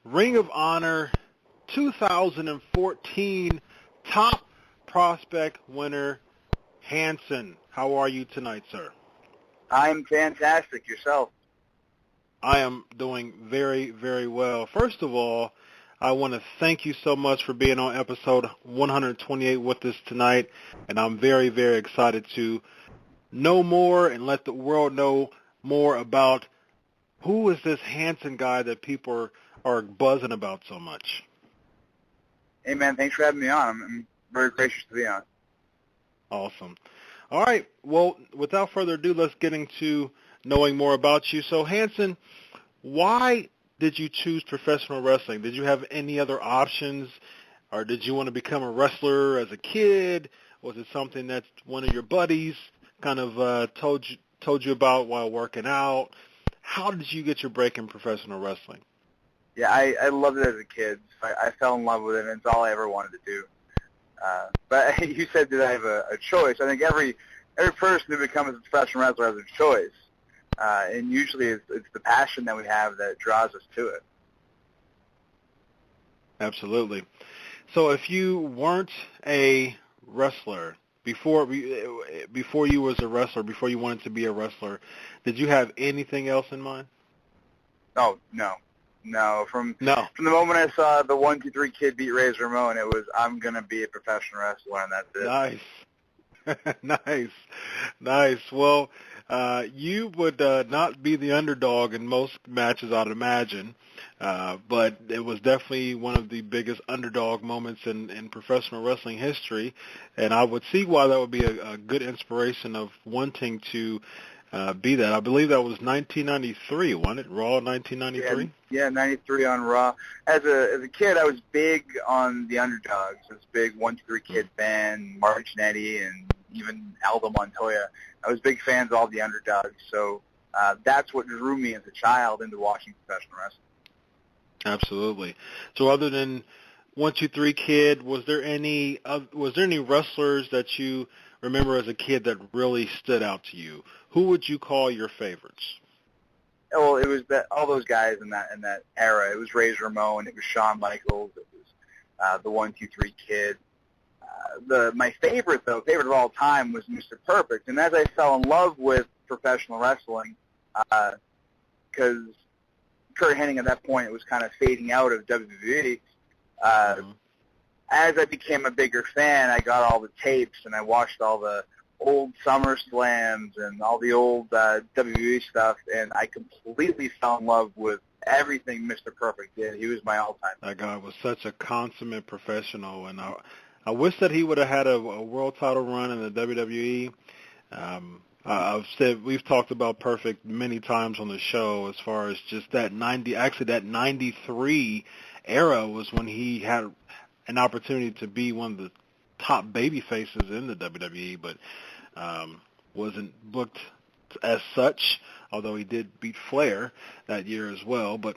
Ring of Honor 2014 top prospect winner, Hanson. How are you tonight, sir? I'm fantastic. Yourself? I am doing very, very well. First of all, I want to thank you so much for being on episode 128 with us tonight, and I'm very, very excited to know more and let the world know more about who is this Hanson guy that people are buzzing about so much. Hey, man, thanks for having me on. I'm very gracious to be on. Awesome. All right, well, without further ado, let's get into knowing more about you. So, Hanson, why did you choose professional wrestling? Did you have any other options, or did you want to become a wrestler as a kid? Was it something that one of your buddies kind of told you about while working out? How did you get your break in professional wrestling? Yeah, I loved it as a kid. I fell in love with it, and it's all I ever wanted to do. But you said, did I have a choice? I think every person who becomes a professional wrestler has a choice. And usually it's the passion that we have that draws us to it. Absolutely. So if you weren't a wrestler, before you was a wrestler, before you wanted to be a wrestler, did you have anything else in mind? Oh, no. From the moment I saw the 1, 2, 3 Kid beat Razor Ramon, it was, I'm going to be a professional wrestler, and that's it. Nice. Well, you would not be the underdog in most matches, I'd imagine, but it was definitely one of the biggest underdog moments in professional wrestling history, and I would see why that would be a good inspiration of wanting to be that. I believe that was 1993, wasn't it? Raw 1993? Yeah, 93 on Raw. As a kid, I was big on the underdogs. I was big 1, 2, 3 Kid fan, Marty Jannetty, and even Aldo Montoya. I was big fans of all the underdogs, so that's what drew me as a child into watching professional wrestling. Absolutely. So other than 1, 2, 3 Kid, was there any wrestlers that you remember as a kid that really stood out to you? Who would you call your favorites? Well, it was all those guys in that era. It was Razor Ramon, it was Shawn Michaels, it was the 1, 2, 3 Kid. My favorite of all time was Mr. Perfect. And as I fell in love with professional wrestling, because Kurt Hennig at that point was kind of fading out of WWE, as I became a bigger fan, I got all the tapes and I watched all the old SummerSlams and all the old WWE stuff, and I completely fell in love with everything Mr. Perfect did. He was my all-time. That guy was such a consummate professional, and I wish that he would have had a world title run in the WWE. I've said we've talked about Perfect many times on the show as far as just that 93 era was when he had an opportunity to be one of the top baby faces in the WWE, but wasn't booked as such, although he did beat Flair that year as well. But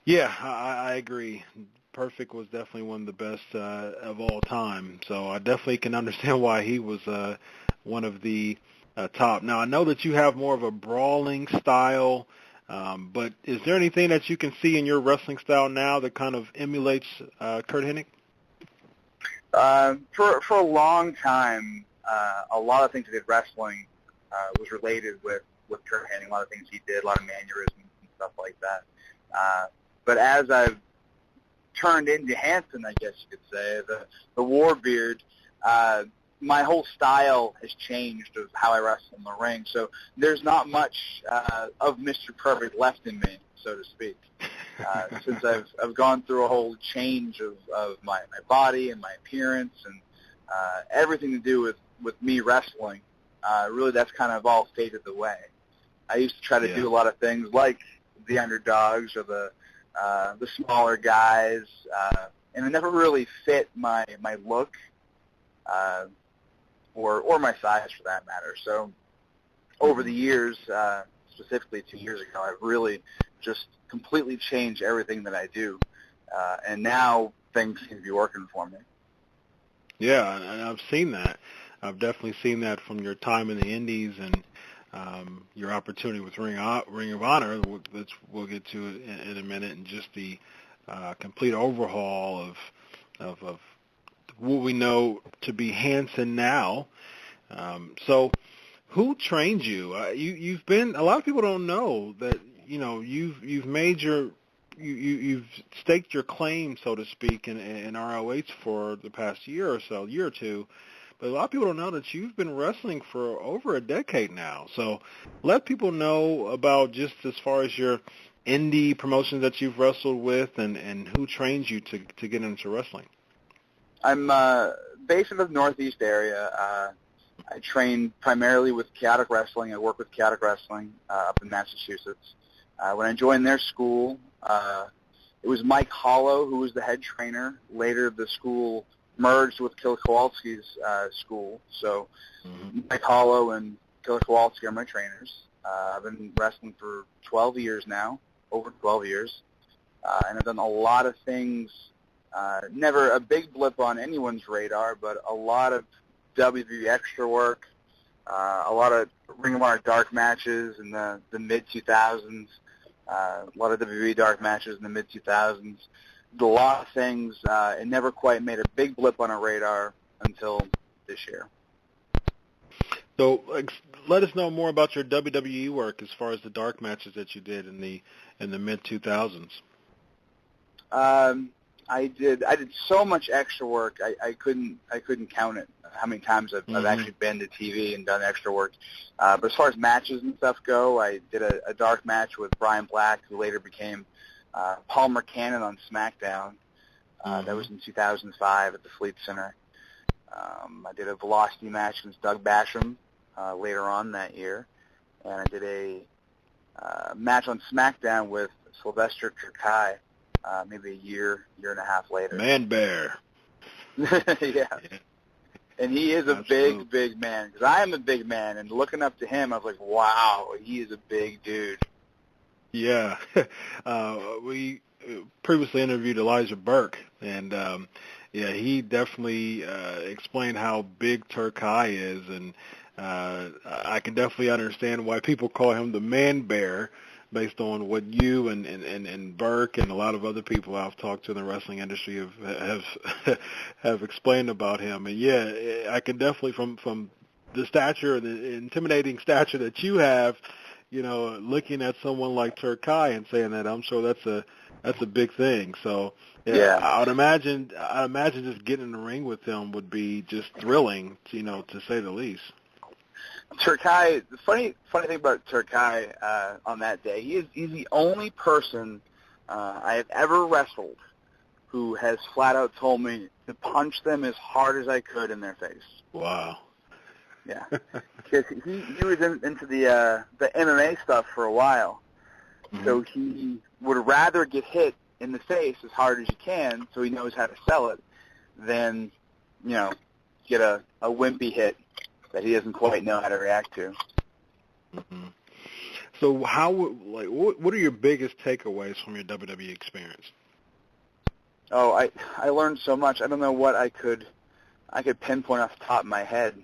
yeah, I agree. Perfect was definitely one of the best of all time. So I definitely can understand why he was one of the top. Now, I know that you have more of a brawling style, but is there anything that you can see in your wrestling style now that kind of emulates Kurt Hennig? For a long time, a lot of things I did wrestling was related with Kurt Hennig. A lot of things he did, a lot of mannerisms and stuff like that. But as I've turned into Hanson, I guess you could say, the Warbeard, my whole style has changed of how I wrestle in the ring. So there's not much of Mr. Perfect left in me, so to speak. Since I've gone through a whole change of my body and my appearance and everything to do with me wrestling, really that's kind of all faded away. I used to try to do a lot of things like the underdogs or the smaller guys, and it never really fit my look or my size for that matter. So over the years, specifically 2 years ago, I've really just completely changed everything that I do, and now things seem to be working for me. Yeah, and I've seen that. I've definitely seen that from your time in the Indies, and your opportunity with Ring of Honor, which we'll get to in a minute, and just the complete overhaul of what we know to be Hanson now. So who trained you? You've been, a lot of people don't know that, you've made you've staked your claim, so to speak, in ROH for the past year or two. But a lot of people don't know that you've been wrestling for over a decade now. So let people know about, just as far as your indie promotions that you've wrestled with, and who trains you to get into wrestling. I'm based in the Northeast area. I train primarily with Chaotic Wrestling. I work with Chaotic Wrestling up in Massachusetts. When I joined their school, it was Mike Hollow who was the head trainer. Later, the school merged with Killer Kowalski's school. So Mike Hollow and Killer Kowalski are my trainers. I've been wrestling for 12 years now, over 12 years. And I've done a lot of things, never a big blip on anyone's radar, but a lot of WWE extra work, a lot of Ring of Honor dark matches in the mid-2000s, a lot of WWE dark matches in the mid-2000s. A lot of things. It never quite made a big blip on our radar until this year. So let us know more about your WWE work as far as the dark matches that you did in the mid-2000s. I did so much extra work. I couldn't count it. How many times I've actually been to TV and done extra work. But as far as matches and stuff go, I did a dark match with Brian Black, who later became Palmer Cannon on SmackDown. That was in 2005 at the Fleet Center. I did a Velocity match against Doug Basham later on that year. And I did a match on SmackDown with Sylvester Terkay maybe a year and a half later. Man Bear. Yeah. And he is a big man, because I am a big man, and looking up to him, I was like, wow, he is a big dude. Yeah. We previously interviewed Elijah Burke, and he definitely explained how big Terkay is, and I can definitely understand why people call him the Man Bear, based on what you and Burke and a lot of other people I've talked to in the wrestling industry have explained about him. And yeah, I can definitely, from the stature, the intimidating stature that you have, looking at someone like Terkay and saying that, I'm sure that's a big thing. So yeah. I'd imagine just getting in the ring with him would be just thrilling, to say the least. Terkay, the funny thing about Terkay on that day, he's the only person I have ever wrestled who has flat out told me to punch them as hard as I could in their face. Wow. Yeah, because he was into the MMA stuff for a while, so he would rather get hit in the face as hard as you can, so he knows how to sell it, than get a wimpy hit that he doesn't quite know how to react to. Mm-hmm. So what are your biggest takeaways from your WWE experience? Oh, I learned so much. I don't know what I could pinpoint off the top of my head.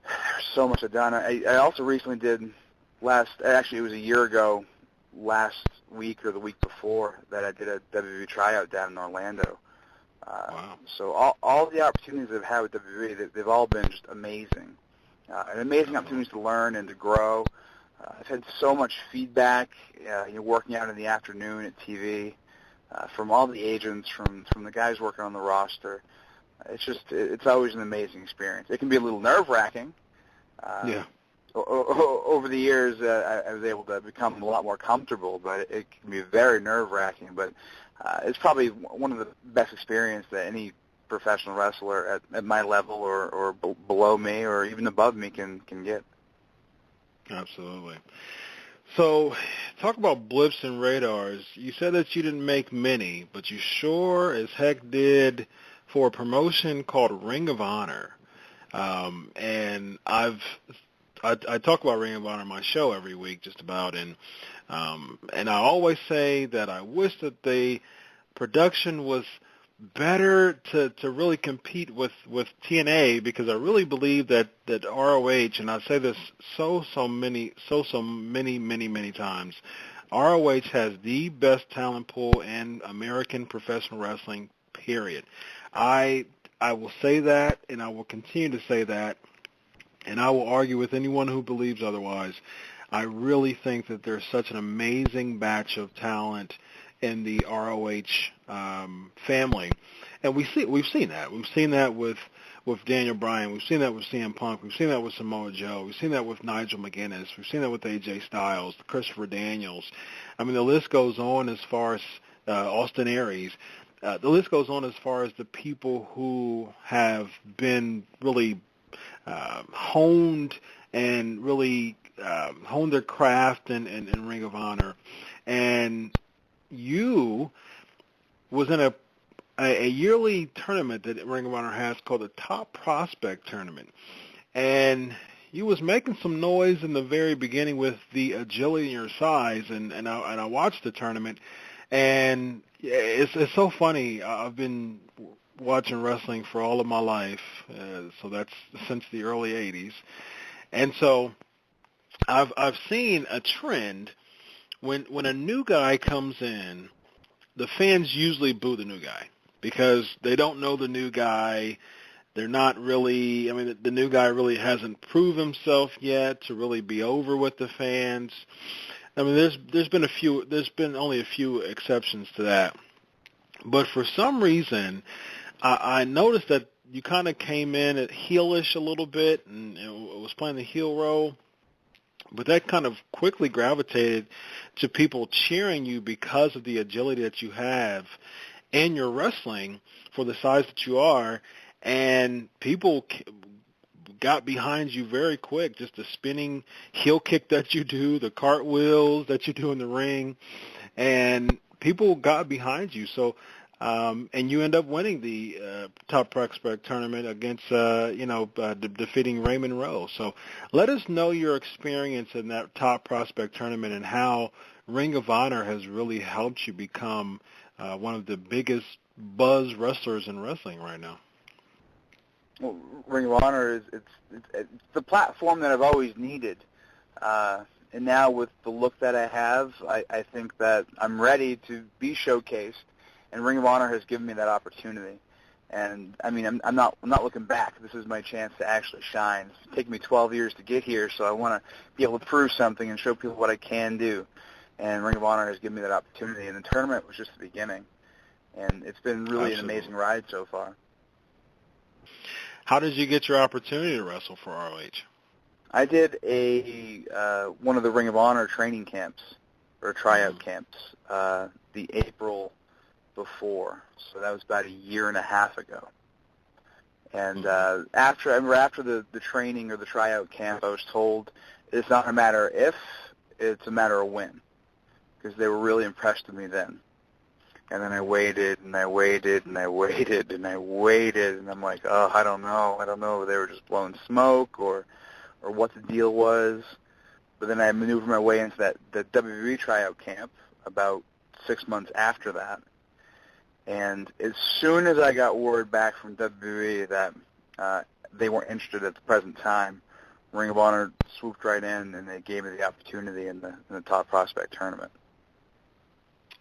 There's so much I've done. I also recently did actually it was a year ago, last week or the week before, that I did a WWE tryout down in Orlando. Wow. So all the opportunities I've had with WWE, they've all been just amazing. And amazing opportunities to learn and to grow. I've had so much feedback, working out in the afternoon at TV, from all the agents, from the guys working on the roster. It's always an amazing experience. It can be a little nerve-wracking. Yeah. Over the years, I was able to become a lot more comfortable, but it can be very nerve-wracking. But it's probably one of the best experiences that any professional wrestler at my level or below me or even above me can get. Absolutely. So talk about blips and radars. You said that you didn't make many, but you sure as heck did for a promotion called Ring of Honor. And I talk about Ring of Honor on my show every week, just about, and I always say that I wish that the production was better to really compete with TNA, because I really believe that ROH, and I say this so many times, ROH has the best talent pool in American professional wrestling, period. I will say that, and I will continue to say that, and I will argue with anyone who believes otherwise. I really think that there's such an amazing batch of talent in the ROH family, and we've seen that. We've seen that with Daniel Bryan. We've seen that with CM Punk. We've seen that with Samoa Joe. We've seen that with Nigel McGuinness. We've seen that with AJ Styles, Christopher Daniels. I mean, the list goes on as far as Austin Aries. The list goes on as far as the people who have been really honed and really honed their craft in Ring of Honor. And you was in a yearly tournament that Ring of Honor has called the Top Prospect Tournament. And you was making some noise in the very beginning with the agility in your size, and I watched the tournament, and it's so funny. I've been watching wrestling for all of my life, so that's since the early 80s. And so I've seen a trend when a new guy comes in, the fans usually boo the new guy because they don't know the new guy. They're not really, I mean, the new guy really hasn't proved himself yet to really be over with the fans. I mean, there's been only a few exceptions to that. But for some reason, I noticed that you kind of came in at heelish a little bit and was playing the heel role. But that kind of quickly gravitated to people cheering you because of the agility that you have and your wrestling for the size that you are. And people got behind you very quick, just the spinning heel kick that you do, the cartwheels that you do in the ring. And people got behind you. So, and you end up winning the Top Prospect Tournament against, defeating Raymond Rowe. So let us know your experience in that Top Prospect Tournament and how Ring of Honor has really helped you become one of the biggest buzz wrestlers in wrestling right now. Well, Ring of Honor it's the platform that I've always needed. And now with the look that I have, I think that I'm ready to be showcased. And Ring of Honor has given me that opportunity, and I mean, I'm not looking back. This is my chance to actually shine. It's taken me 12 years to get here, so I want to be able to prove something and show people what I can do. And Ring of Honor has given me that opportunity, and the tournament was just the beginning, and it's been really Absolutely. An amazing ride so far. How did you get your opportunity to wrestle for ROH? I did one of the Ring of Honor training camps or tryout camps, the April before, so that was about a year and a half ago. And after the training or the tryout camp, I was told it's not a matter if, it's a matter of when, because they were really impressed with me then. And then I waited and I waited and I waited and I waited, and I'm like, oh, I don't know. They were just blowing smoke or what the deal was. But then I maneuvered my way into the WWE tryout camp about 6 months after that. And as soon as I got word back from WWE that they weren't interested at the present time, Ring of Honor swooped right in and they gave me the opportunity in the Top Prospect Tournament.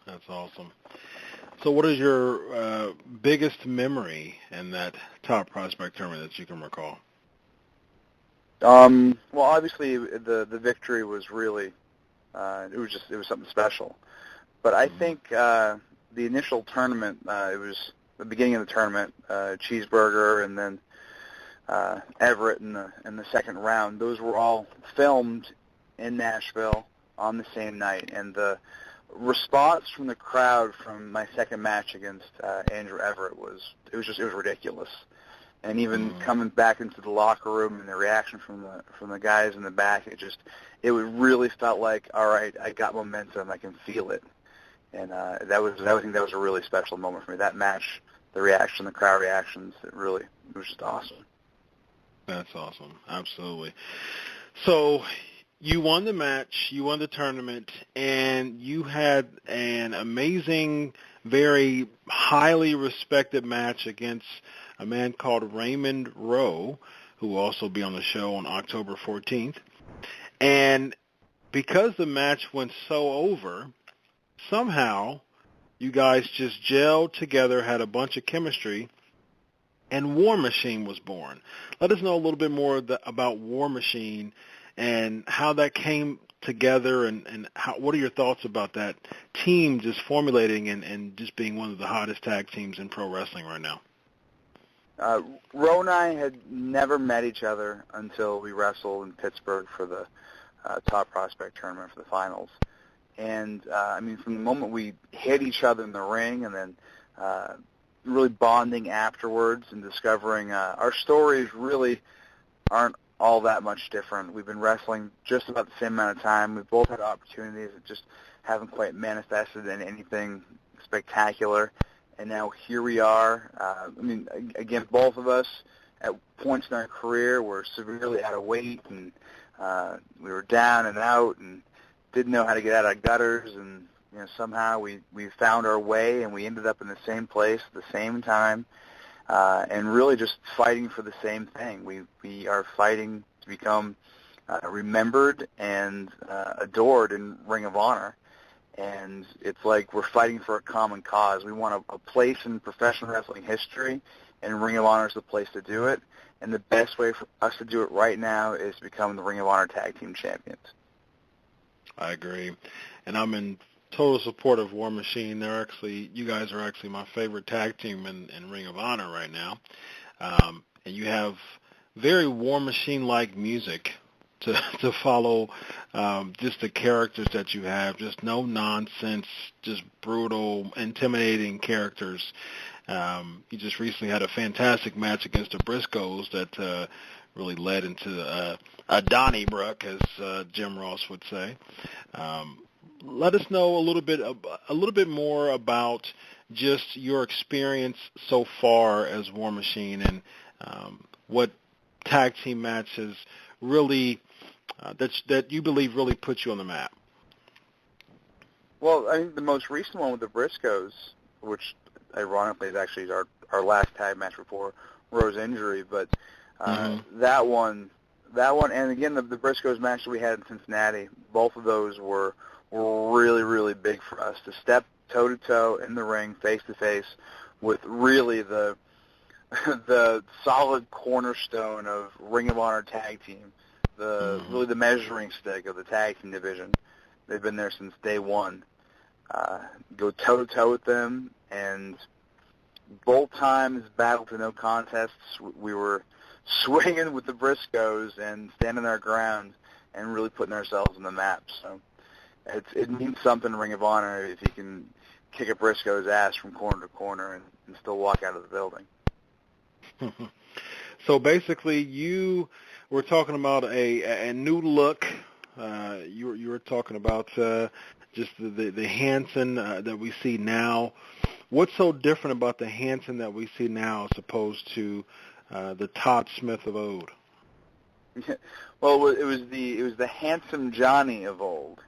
That's awesome. So what is your biggest memory in that Top Prospect Tournament that you can recall? Well, obviously the victory was really it was something special. But I think the initial tournament, it was the beginning of the tournament, Cheeseburger and then Everett in the second round. Those were all filmed in Nashville on the same night, and the response from the crowd from my second match against Andrew Everett was ridiculous. And even coming back into the locker room and the reaction from the guys in the back, it really felt like, all right, I got momentum, I can feel it. And I think that was a really special moment for me. That match, the reaction, the crowd reactions, it was just awesome. That's awesome. Absolutely. So you won the match, you won the tournament, and you had an amazing very highly respected match against a man called Raymond Rowe, who will also be on the show on October 14th. And because the match went so over, somehow you guys just gelled together, had a bunch of chemistry, and War Machine was born. Let us know a little bit more about War Machine and how that came together, and what are your thoughts about that team just formulating and just being one of the hottest tag teams in pro wrestling right now? Ro and I had never met each other until we wrestled in Pittsburgh for the Top Prospect Tournament for the finals. And, from the moment we hit each other in the ring and then really bonding afterwards and discovering our stories really aren't all that much different. We've been wrestling just about the same amount of time. We've both had opportunities that just haven't quite manifested in anything spectacular. And now here we are. Again, both of us at points in our career were severely out of weight, and we were down and out and didn't know how to get out of gutters. And somehow we found our way, and we ended up in the same place at the same time, and really just fighting for the same thing. We are fighting to become remembered and adored in Ring of Honor. And it's like we're fighting for a common cause. We want a place in professional wrestling history, and Ring of Honor is the place to do it. And the best way for us to do it right now is to become the Ring of Honor Tag Team Champions. I agree. And I'm in total support of War Machine. You guys are actually my favorite tag team in Ring of Honor right now. And you have very War Machine-like music to follow, just the characters that you have, just no nonsense, just brutal, intimidating characters. You just recently had a fantastic match against the Briscoes that really led into a Donnybrook, as Jim Ross would say. Let us know a little bit more about just your experience so far as War Machine, and what tag team matches really that you believe really put you on the map. Well, I think the most recent one with the Briscoes, which ironically is actually our last tag match before Rowe's injury, but that one, and again the Briscoes match that we had in Cincinnati, both of those were really, really big for us to step toe-to-toe in the ring, face-to-face, with really the solid cornerstone of Ring of Honor tag team, really the measuring stick of the tag team division. They've been there since day one. Go toe-to-toe with them, and both times battle to no contests. We were swinging with the Briscoes and standing our ground and really putting ourselves on the map. So it means something in Ring of Honor if you can kick a Briscoe's ass from corner to corner and still walk out of the building. So basically, you were talking about a new look. You were talking about just the Hanson that we see now. What's so different about the Hanson that we see now as opposed to the Todd Smith of old? Well, it was the Handsome Johnny of old.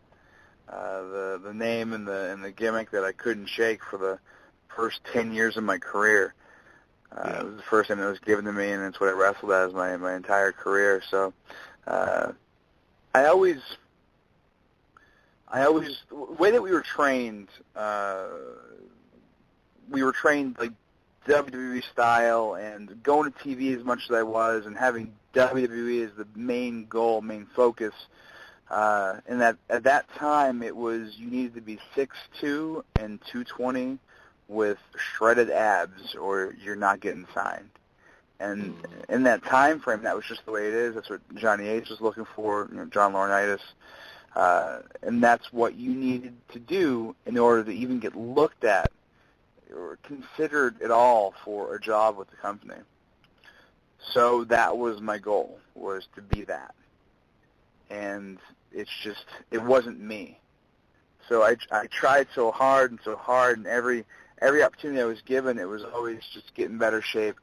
The name and the gimmick that I couldn't shake for the first 10 years of my career. It was the first time that was given to me, and it's what I wrestled as my entire career. So I always the way that we were trained like WWE style, and going to TV as much as I was, and having WWE as the main goal, main focus. And that at that time, it was you needed to be 6'2" and 220 with shredded abs, or you're not getting signed. And in that time frame, that was just the way it is. That's what Johnny Ace was looking for, John Laurinaitis. And that's what you needed to do in order to even get looked at or considered at all for a job with the company. So that was my goal, was to be that. And it wasn't me. So I tried so hard, and every opportunity I was given, it was always just get in better shape.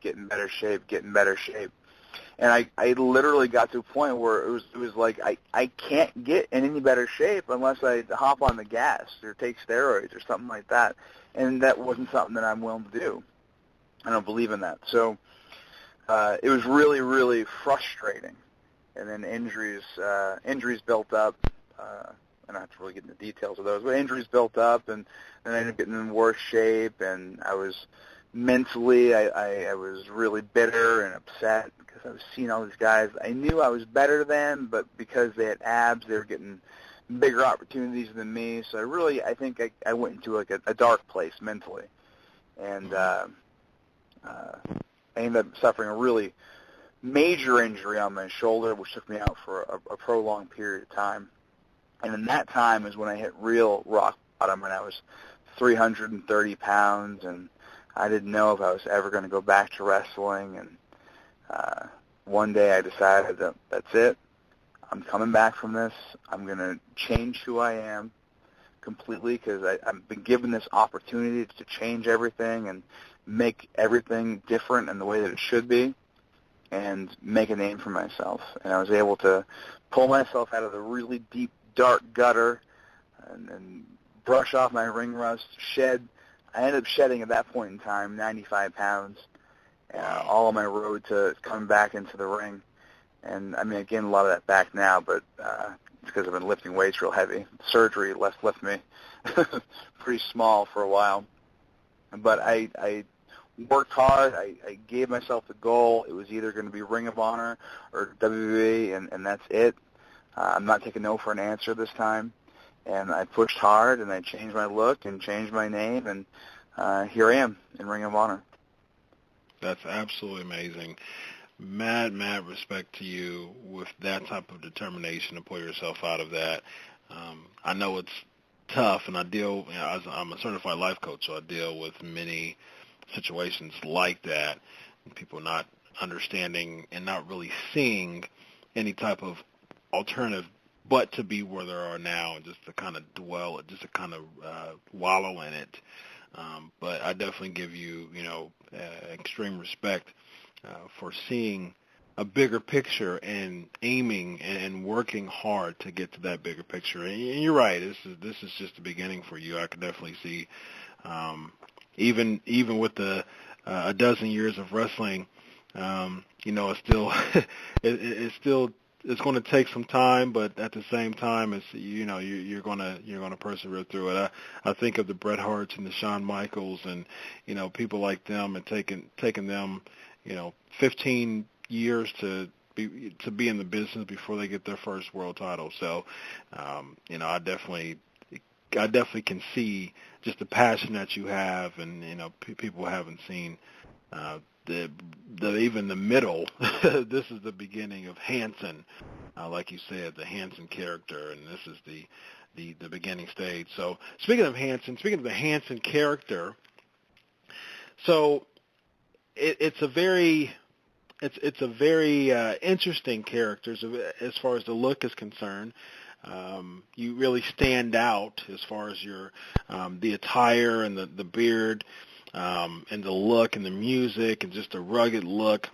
And I literally got to a point where it was like I can't get in any better shape unless I hop on the gas or take steroids or something like that. And that wasn't something that I'm willing to do. I don't believe in that. So it was really, really frustrating. And then injuries built up. I don't have to really get into the details of those, but injuries built up, and I ended up getting in worse shape. And I was mentally, I was really bitter and upset because I was seeing all these guys I knew I was better than, but because they had abs, they were getting bigger opportunities than me. So I think I went into like a dark place mentally, and I ended up suffering a really major injury on my shoulder, which took me out for a prolonged period of time. And in that time is when I hit real rock bottom, and I was 330 pounds, and I didn't know if I was ever going to go back to wrestling. And one day I decided that that's it. I'm coming back from this. I'm going to change who I am completely, because I've been given this opportunity to change everything and make everything different in the way that it should be, and make a name for myself. And I was able to pull myself out of the really deep, dark gutter and brush off my ring rust, shed. I ended up shedding at that point in time 95 pounds, all on my road to coming back into the ring. And, I mean, I gained a lot of that back now, but it's because I've been lifting weights real heavy. Surgery left me pretty small for a while. But I worked hard. I gave myself a goal. It was either going to be Ring of Honor or WWE, and that's it. I'm not taking no for an answer this time. And I pushed hard, and I changed my look and changed my name, and here I am in Ring of Honor. That's absolutely amazing. Mad respect to you with that type of determination to pull yourself out of that. I know it's tough, and I'm a certified life coach, so I deal with many situations like that, and people not understanding and not really seeing any type of alternative but to be where they are now, and just to kind of dwell, just to kind of wallow in it. But I definitely give you, extreme respect for seeing a bigger picture and aiming and working hard to get to that bigger picture. And you're right. This is just the beginning for you. I could definitely see, even with the a dozen years of wrestling, it's still it's going to take some time, but at the same time, it's you're going to persevere through it. I think of the Bret Harts and the Shawn Michaels, and people like them, and taking them 15 years to be in the business before they get their first world title. So I definitely can see just the passion that you have, and people haven't seen even the middle. This is the beginning of Hanson, like you said, the Hanson character, and this is the beginning stage. So speaking of the Hanson character, so it's a very interesting character as far as the look is concerned. You really stand out as far as your the attire and the beard, and the look and the music and just a rugged look.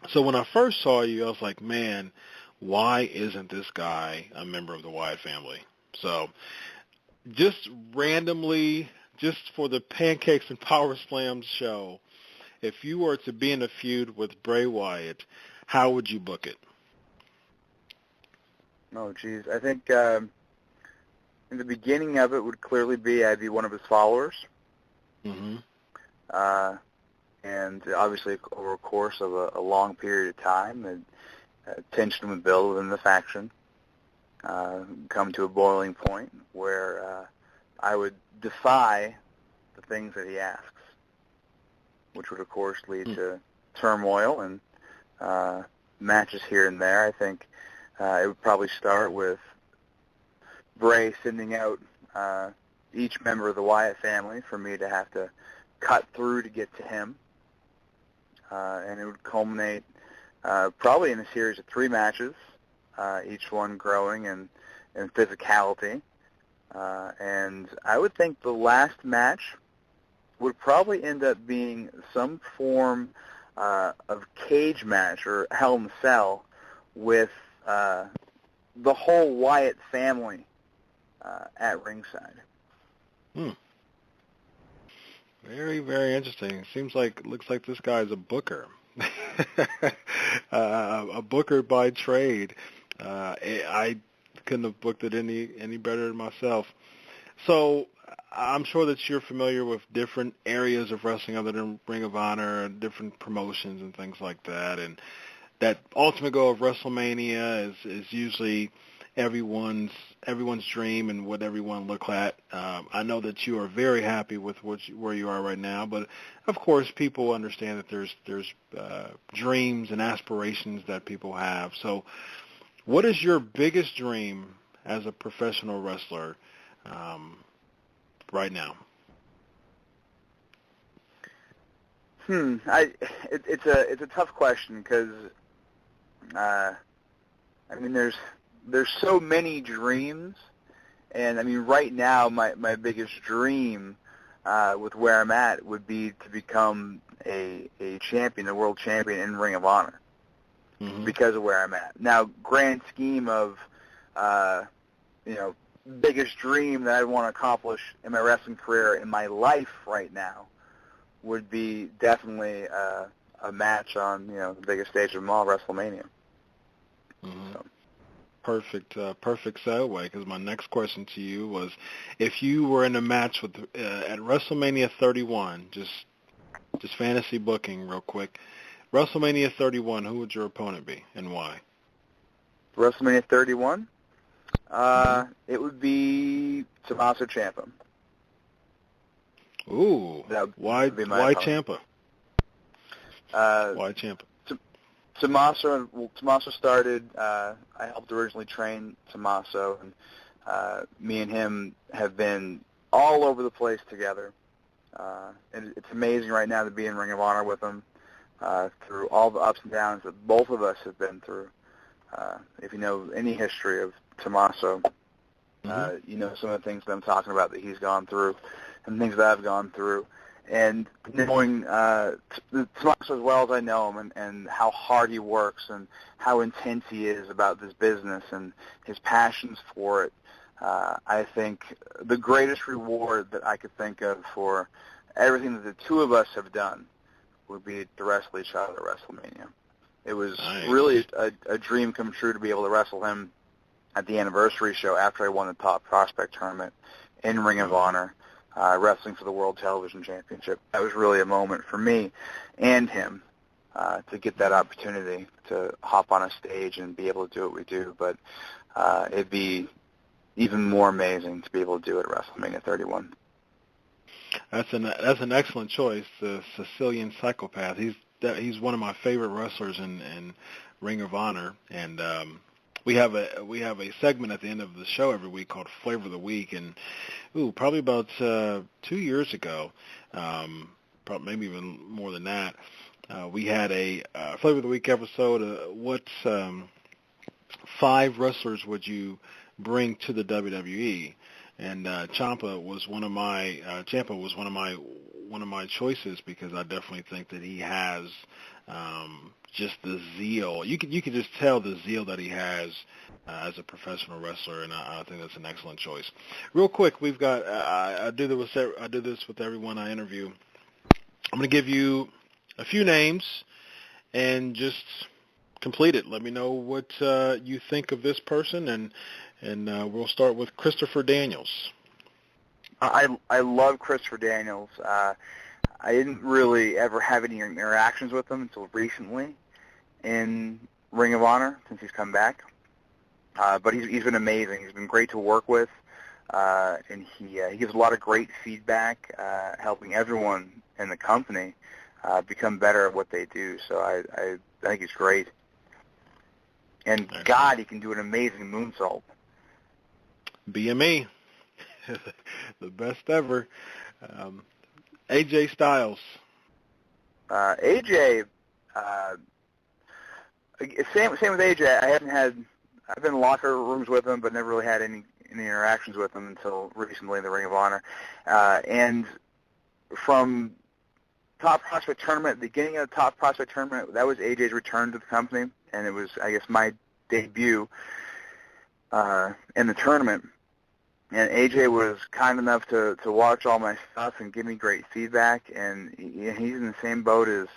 So when I first saw you, I was like, man, why isn't this guy a member of the Wyatt family? So just randomly, just for the Pancakes and Powerslams show, if you were to be in a feud with Bray Wyatt, how would you book it? Oh, geez. I think in the beginning of it would clearly be I'd be one of his followers. Mm-hmm. And obviously over a course of a long period of time, and tension would build within the faction, come to a boiling point where I would defy the things that he asks, which would, of course, lead to turmoil and matches here and there. I think it would probably start with Bray sending out each member of the Wyatt family for me to have to cut through to get to him. And it would culminate probably in a series of 3 matches, each one growing in physicality. And I would think the last match would probably end up being some form cage match or Hell in a Cell with the whole Wyatt family at ringside. Very, very interesting. Looks like this guy's a booker, a booker by trade. I couldn't have booked it any better than myself. So I'm sure that you're familiar with different areas of wrestling other than Ring of Honor, different promotions and things like that. And that ultimate goal of WrestleMania is usually everyone's dream and what everyone look at. I know that you are very happy with where you are right now, but of course people understand that there's dreams and aspirations that people have. So what is your biggest dream as a professional wrestler right now? It's a tough question because there's so many dreams, and I mean right now my biggest dream with where I'm at would be to become a champion, a world champion in Ring of Honor, because of where I'm at. Now, grand scheme of biggest dream that I want to accomplish in my wrestling career in my life right now would be definitely a match on the biggest stage of them all, WrestleMania. So. Perfect segue, because my next question to you was, if you were in a match with at WrestleMania 31, just fantasy booking real quick, WrestleMania 31, who would your opponent be and why? WrestleMania 31? It would be Tommaso Ciampa. Ooh, why Ciampa? Why Ciampa? Tommaso started, I helped originally train Tommaso, and me and him have been all over the place together. And it's amazing right now to be in Ring of Honor with him through all the ups and downs that both of us have been through. If you know any history of Tommaso, you know some of the things that I'm talking about that he's gone through and things that I've gone through. And knowing Tommaso as well as I know him and how hard he works and how intense he is about this business and his passions for it, I think the greatest reward that I could think of for everything that the two of us have done would be to wrestle each other at WrestleMania. It was really a dream come true to be able to wrestle him at the anniversary show after I won the Top Prospect Tournament in Ring of Honor. Wrestling for the World Television Championship. That was really a moment for me and him to get that opportunity to hop on a stage and be able to do what we do. But it'd be even more amazing to be able to do it at WrestleMania 31. That's an excellent choice, the Sicilian Psychopath. He's one of my favorite wrestlers in Ring of Honor, and we have a segment at the end of the show every week called Flavor of the Week, and probably about 2 years ago, probably maybe even more than that, we had a Flavor of the Week episode. What 5 wrestlers would you bring to the WWE? And Ciampa was one of my choices because I definitely think that he has just the zeal. You can just tell the zeal that he has as a professional wrestler, and I think that's an excellent choice. Real quick, we've got I do this with everyone I interview. I'm going to give you a few names and just complete it. Let me know what you think of this person, and we'll start with Christopher Daniels. I love Christopher Daniels. I didn't really ever have any interactions with him until recently in Ring of Honor since he's come back. But he's been amazing. He's been great to work with, and he gives a lot of great feedback, helping everyone in the company become better at what they do. So I think he's great. And God, he can do an amazing moonsault. BME, the best ever. AJ Styles. AJ, same with AJ. I've been in locker rooms with him, but never really had any interactions with him until recently in the Ring of Honor. And from Top Prospect Tournament, the beginning of the Top Prospect Tournament, that was AJ's return to the company, and it was, I guess, my debut in the tournament. And AJ was kind enough to watch all my stuff and give me great feedback, and he's in the same boat as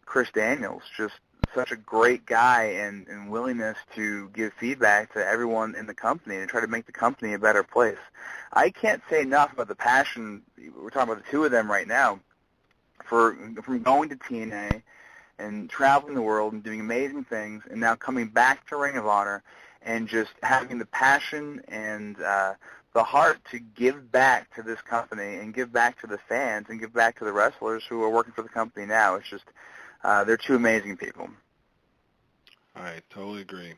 Chris Daniels, just such a great guy and willingness to give feedback to everyone in the company and try to make the company a better place. I can't say enough about the passion. We're talking about the two of them right now, from going to TNA and traveling the world and doing amazing things, and now coming back to Ring of Honor and just having the passion and the heart to give back to this company and give back to the fans and give back to the wrestlers who are working for the company now. It's just, they're two amazing people. I totally agree.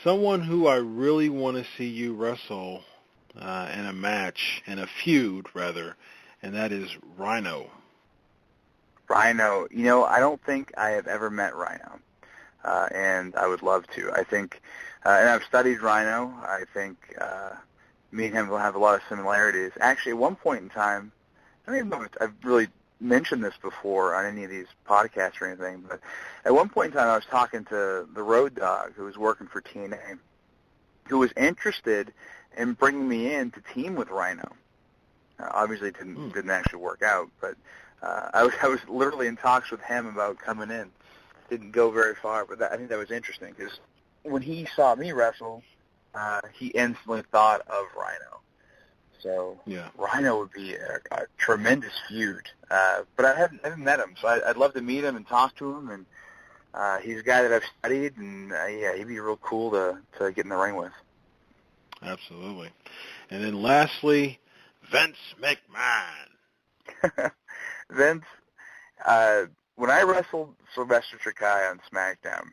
Someone who I really want to see you wrestle in a match, in a feud, rather, and that is Rhino. Rhino, I don't think I have ever met Rhino, and I would love to. I think, and I've studied Rhino. I think me and him will have a lot of similarities. Actually, at one point in time, I don't even know if I've really mentioned this before on any of these podcasts or anything, but at one point in time I was talking to the Road Dogg, who was working for TNA, who was interested in bringing me in to team with Rhino. Obviously it didn't actually work out, but I was literally in talks with him about coming in. Didn't go very far, but I think that was interesting, because when he saw me wrestle, he instantly thought of Rhino. So yeah. Rhino would be a tremendous feud. But I haven't met him, so I'd love to meet him and talk to him. And he's a guy that I've studied, and yeah, he'd be real cool to get in the ring with. Absolutely. And then lastly, Vince McMahon. Vince, when I wrestled Sylvester Sakai on SmackDown,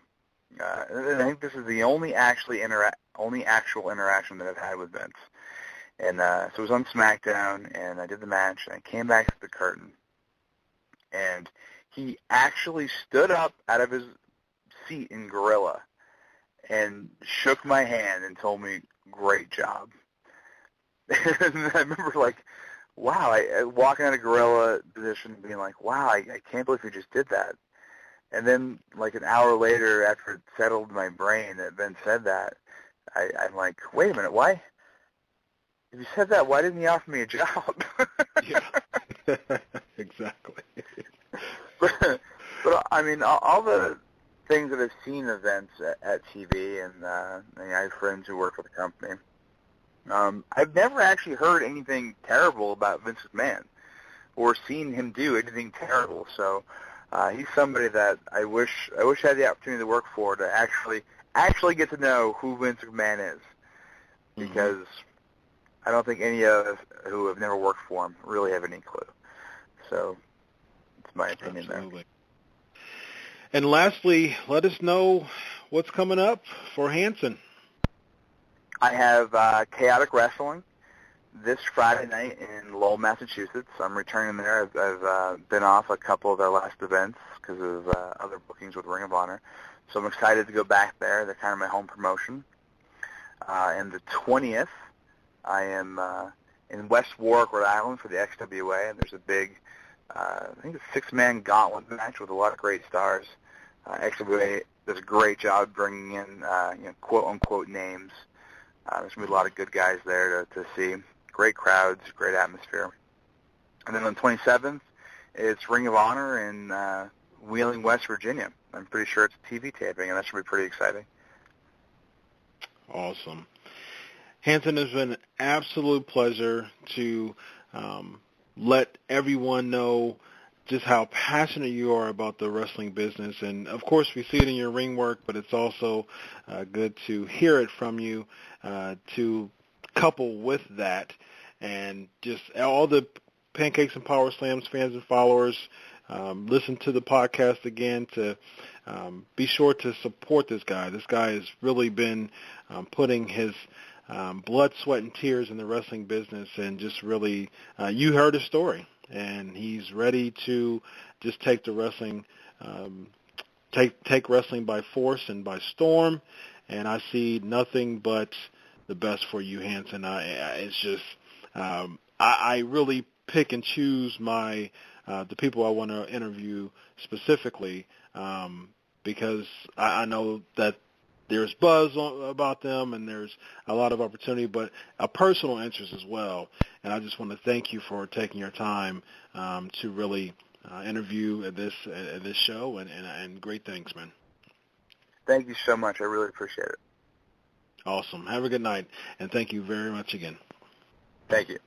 and I think this is the only actual interaction that I've had with Vince. And so it was on SmackDown, and I did the match, and I came back to the curtain, and he actually stood up out of his seat in Gorilla and shook my hand and told me, "Great job." And I remember, like, wow, walking out of Gorilla position and being like, wow, I can't believe he just did that. And then, like, an hour later, after it settled in my brain that Vince said that, I'm like, wait a minute, why? If he said that, why didn't he offer me a job? Yeah, exactly. but I mean, all the things that I've seen events at TV, and I have friends who work for the company, I've never actually heard anything terrible about Vince McMahon or seen him do anything terrible. So he's somebody that I wish I had the opportunity to work for, to actually get to know who Vince McMahon is, because I don't think any of us who have never worked for him really have any clue. So it's my opinion. Absolutely. There. And lastly, let us know what's coming up for Hanson. I have Chaotic Wrestling this Friday night in Lowell, Massachusetts. I'm returning there. I've been off a couple of their last events because of other bookings with Ring of Honor. So I'm excited to go back there. They're kind of my home promotion. And the 20th, I am in West Warwick, Rhode Island for the XWA, and there's a big, I think it's a 6-man gauntlet match with a lot of great stars. XWA does a great job bringing in, quote-unquote names. There's going to be a lot of good guys there to see. Great crowds, great atmosphere. And then on the 27th, it's Ring of Honor in Wheeling, West Virginia. I'm pretty sure it's a TV taping, and that should be pretty exciting. Awesome. Hanson, it's been an absolute pleasure to let everyone know just how passionate you are about the wrestling business. And, of course, we see it in your ring work, but it's also good to hear it from you, to couple with that. And just all the Pancakes and Powerslams fans and followers, listen to the podcast again to be sure to support this guy. This guy has really been putting his blood, sweat, and tears in the wrestling business, and just really, you heard his story, and he's ready to just take the wrestling, take wrestling by force and by storm, and I see nothing but the best for you, Hanson. It's just, I really pick and choose my the people I want to interview specifically, because I know that there's buzz about them and there's a lot of opportunity, but a personal interest as well. And I just want to thank you for taking your time to really interview at this show, and great things, man. Thank you so much. I really appreciate it. Awesome. Have a good night, and thank you very much again. Thank you.